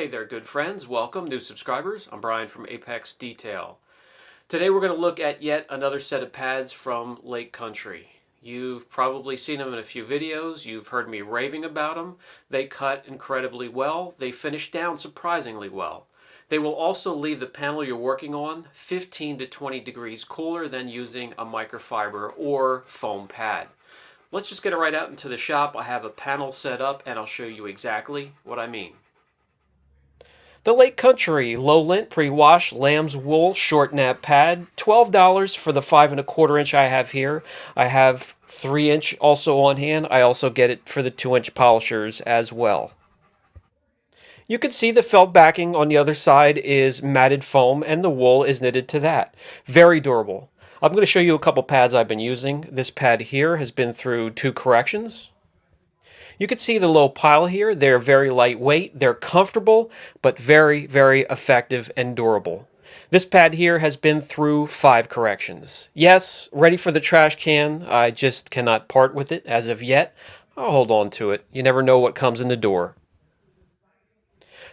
Hey there, good friends. Welcome, new subscribers. I'm Brian from Apex Detail. Today we're going to look at yet another set of pads from Lake Country. You've probably seen them in a few videos. You've heard me raving about them. They cut incredibly well. They finish down surprisingly well. They will also leave the panel you're working on 15 to 20 degrees cooler than using a microfiber or foam pad. Let's just get it right out into the shop. I have a panel set up and I'll show you exactly what I mean. The Lake Country Low Lint Pre-Wash Lamb's Wool Short Nap Pad, $12 for the 5¼ inch I have here. I have 3-inch also on hand. I also get it for the 2-inch polishers as well. You can see the felt backing on the other side is matted foam and the wool is knitted to that. Very durable. I'm going to show you a couple pads I've been using. This pad here has been through 2 corrections. You can see the low pile here. They're very lightweight. They're comfortable, but very, very effective and durable. This pad here has been through 5 corrections. Yes, ready for the trash can. I just cannot part with it as of yet. I'll hold on to it. You never know what comes in the door.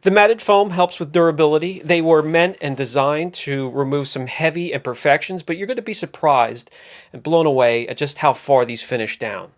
The matted foam helps with durability. They were meant and designed to remove some heavy imperfections, but you're going to be surprised and blown away at just how far these finish down.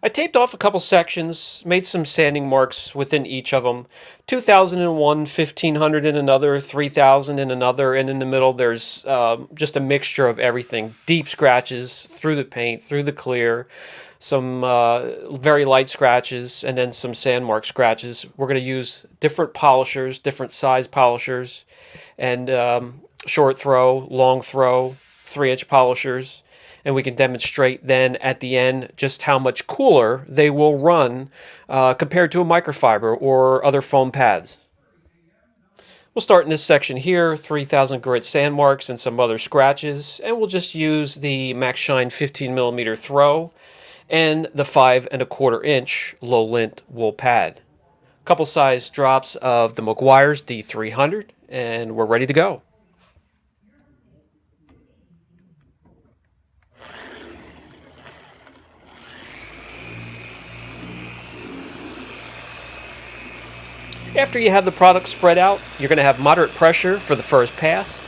I taped off a couple sections, made some sanding marks within each of them. 2000 in one, 1500 in another, 3000 in another, and in the middle there's just a mixture of everything. Deep scratches through the paint, through the clear, some very light scratches, and then some sand mark scratches. We're going to use different polishers, different size polishers, and short throw, long throw, 3-inch polishers. And we can demonstrate then at the end just how much cooler they will run compared to a microfiber or other foam pads. We'll start in this section here, 3000 grit sand marks and some other scratches, and we'll just use the Max Shine 15mm throw and the 5¼ inch low lint wool pad. Couple size drops of the Meguiar's D300, and we're ready to go. After you have the product spread out, you're going to have moderate pressure for the first pass,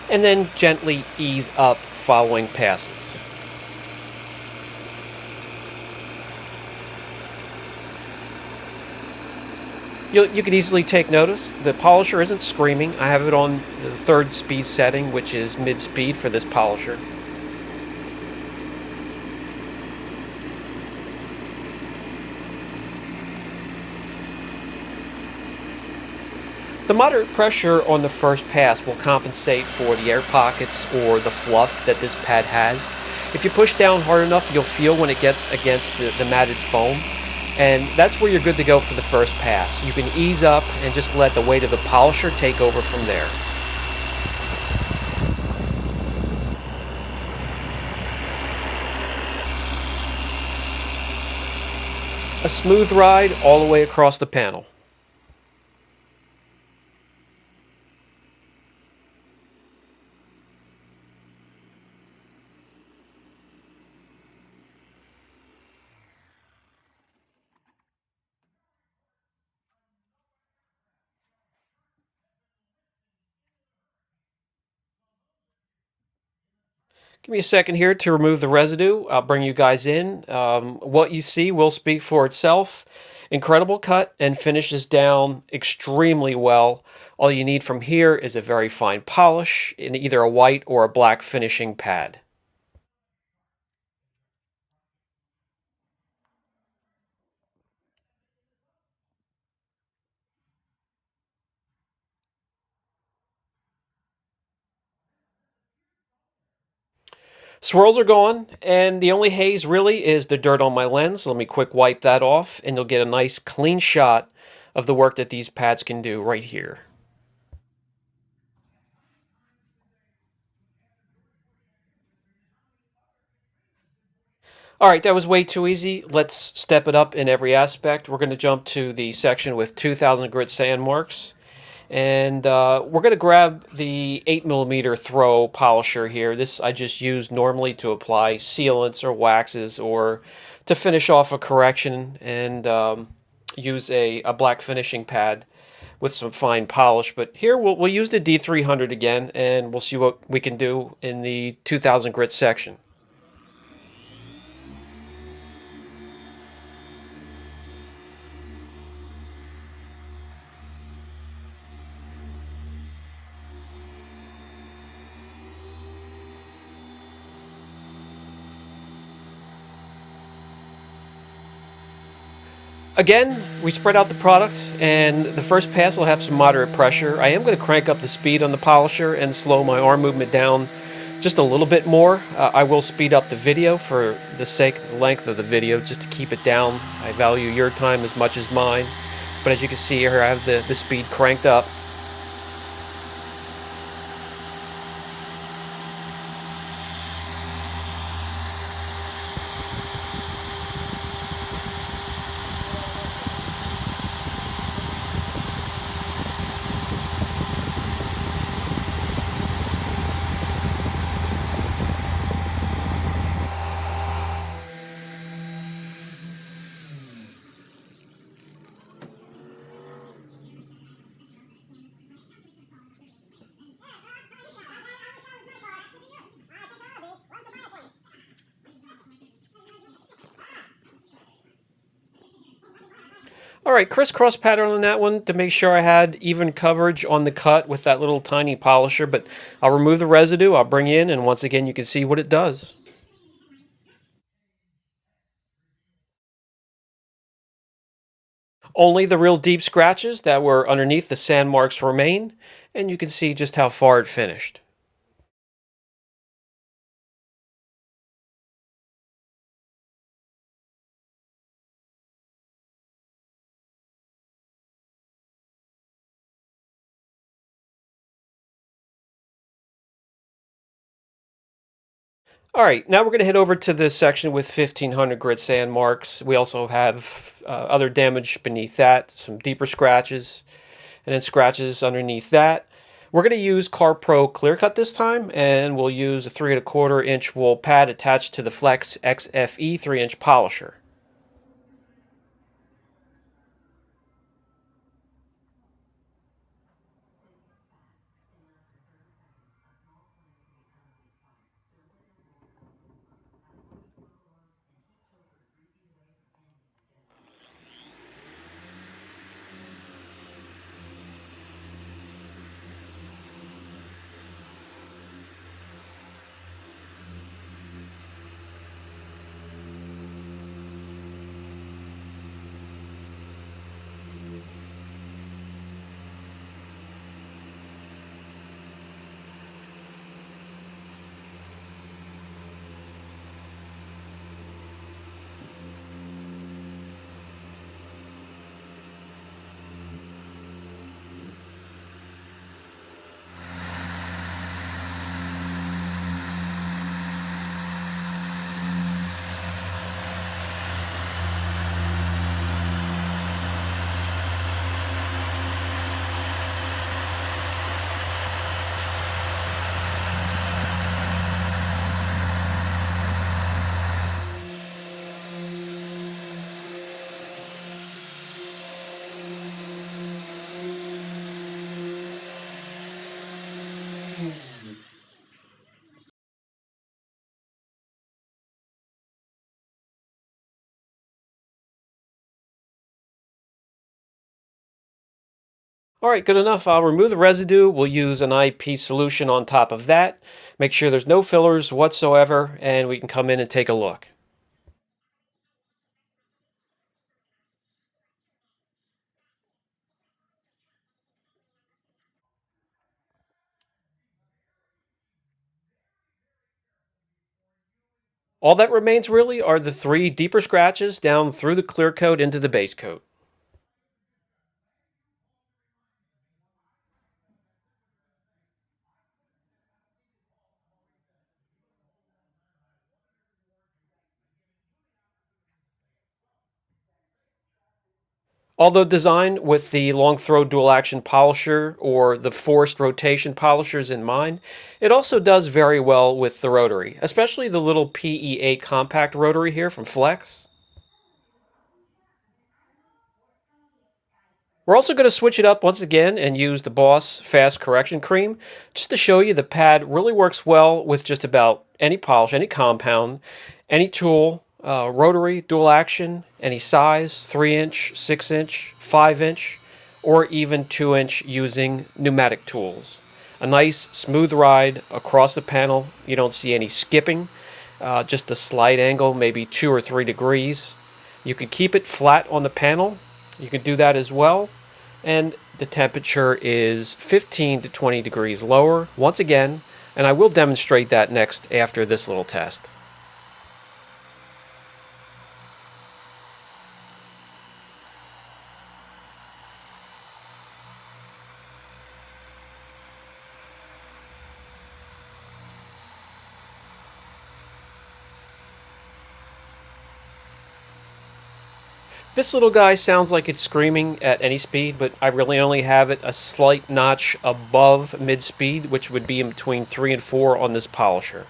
and then gently ease up following passes. You can easily take notice. The polisher isn't screaming. I have it on the 3rd speed setting, which is mid-speed for this polisher. The moderate pressure on the first pass will compensate for the air pockets or the fluff that this pad has. If you push down hard enough, you'll feel when it gets against the matted foam, and that's where you're good to go for the first pass. You can ease up and just let the weight of the polisher take over from there. A smooth ride all the way across the panel. Give me a second here to remove the residue. I'll bring you guys in. What you see will speak for itself. Incredible cut and finishes down extremely well. All you need from here is a very fine polish in either a white or a black finishing pad. Swirls are gone, and the only haze really is the dirt on my lens. Let me quick wipe that off, and you'll get a nice clean shot of the work that these pads can do right here. All right, that was way too easy. Let's step it up in every aspect. We're going to jump to the section with 2000 grit sand marks. And we're going to grab the 8mm throw polisher here. This I just use normally to apply sealants or waxes or to finish off a correction. And use a black finishing pad with some fine polish. But here we'll use the D300 again, and we'll see what we can do in the 2000 grit section. Again, we spread out the product, and the first pass will have some moderate pressure. I am going to crank up the speed on the polisher and slow my arm movement down just a little bit more. I will speed up the video for the sake of the length of the video, just to keep it down. I value your time as much as mine. But as you can see here, I have the speed cranked up. All right, crisscross pattern on that one to make sure I had even coverage on the cut with that little tiny polisher, but I'll remove the residue, I'll bring in, and once again you can see what it does. Only the real deep scratches that were underneath the sand marks remain, and you can see just how far it finished. All right, now we're going to head over to the section with 1500 grit sand marks. We also have other damage beneath that, some deeper scratches, and then scratches underneath that. We're going to use Car Pro Clear Cut this time, and we'll use a 3¼ inch wool pad attached to the Flex XFE 3-inch polisher. All right, good enough. I'll remove the residue. We'll use an IP solution on top of that. Make sure there's no fillers whatsoever, and we can come in and take a look. All that remains really are the 3 deeper scratches down through the clear coat into the base coat. Although designed with the long throw dual action polisher or the forced rotation polishers in mind, it also does very well with the rotary, especially the little PE8 compact rotary here from Flex. We're also going to switch it up once again and use the Boss Fast Correction Cream just to show you the pad really works well with just about any polish, any compound, any tool, rotary, dual action, any size, 3-inch, 6-inch, 5-inch, or even 2-inch using pneumatic tools. A nice smooth ride across the panel. You don't see any skipping, just a slight angle, maybe 2 or 3 degrees. You can keep it flat on the panel. You can do that as well. And the temperature is 15 to 20 degrees lower once again, and I will demonstrate that next after this little test. This little guy sounds like it's screaming at any speed, but I really only have it a slight notch above mid-speed, which would be in between 3 and 4 on this polisher.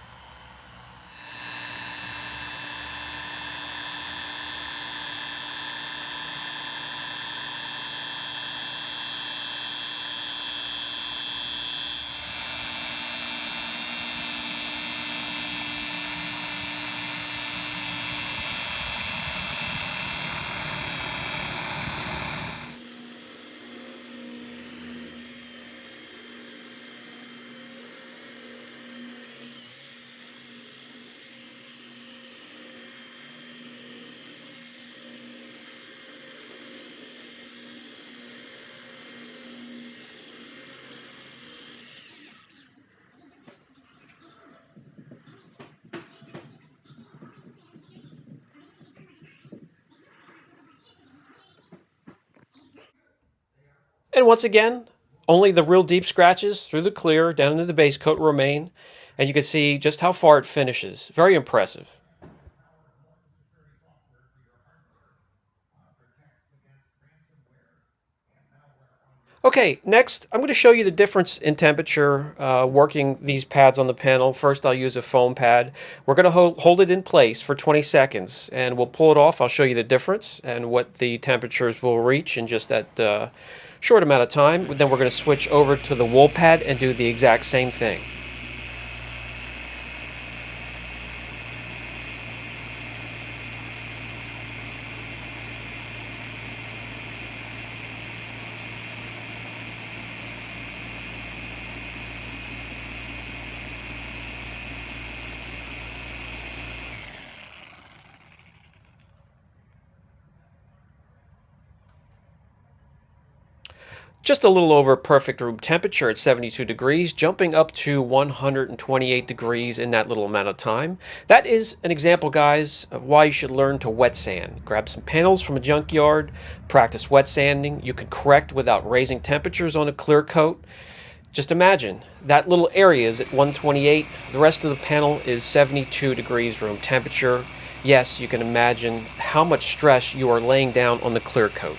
And once again, only the real deep scratches through the clear down into the base coat remain, and you can see just how far it finishes. Very impressive. Okay, next I'm going to show you the difference in temperature working these pads on the panel. First I'll use a foam pad. We're going to hold it in place for 20 seconds and we'll pull it off. I'll show you the difference and what the temperatures will reach in just that short amount of time. Then we're going to switch over to the wool pad and do the exact same thing. Just a little over perfect room temperature at 72 degrees, jumping up to 128 degrees in that little amount of time. That is an example, guys, of why you should learn to wet sand. Grab some panels from a junkyard, practice wet sanding. You can correct without raising temperatures on a clear coat. Just imagine, that little area is at 128, the rest of the panel is 72 degrees room temperature. Yes, you can imagine how much stress you are laying down on the clear coat.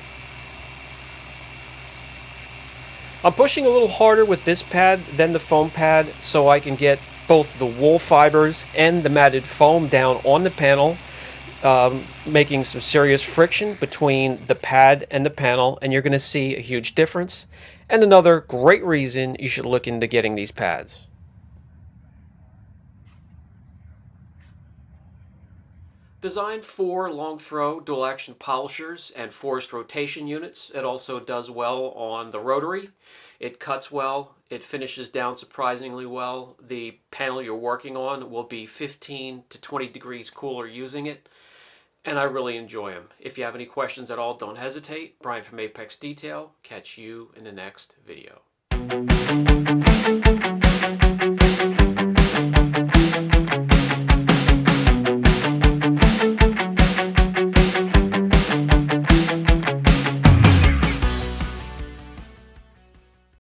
I'm pushing a little harder with this pad than the foam pad so I can get both the wool fibers and the matted foam down on the panel, making some serious friction between the pad and the panel, and you're going to see a huge difference. And another great reason you should look into getting these pads. Designed for long throw dual action polishers and forced rotation units, it also does well on the rotary. It cuts well, it finishes down surprisingly well. The panel you're working on will be 15 to 20 degrees cooler using it, and I really enjoy them. If you have any questions at all, don't hesitate. Brian from Apex Detail. Catch you in the next video.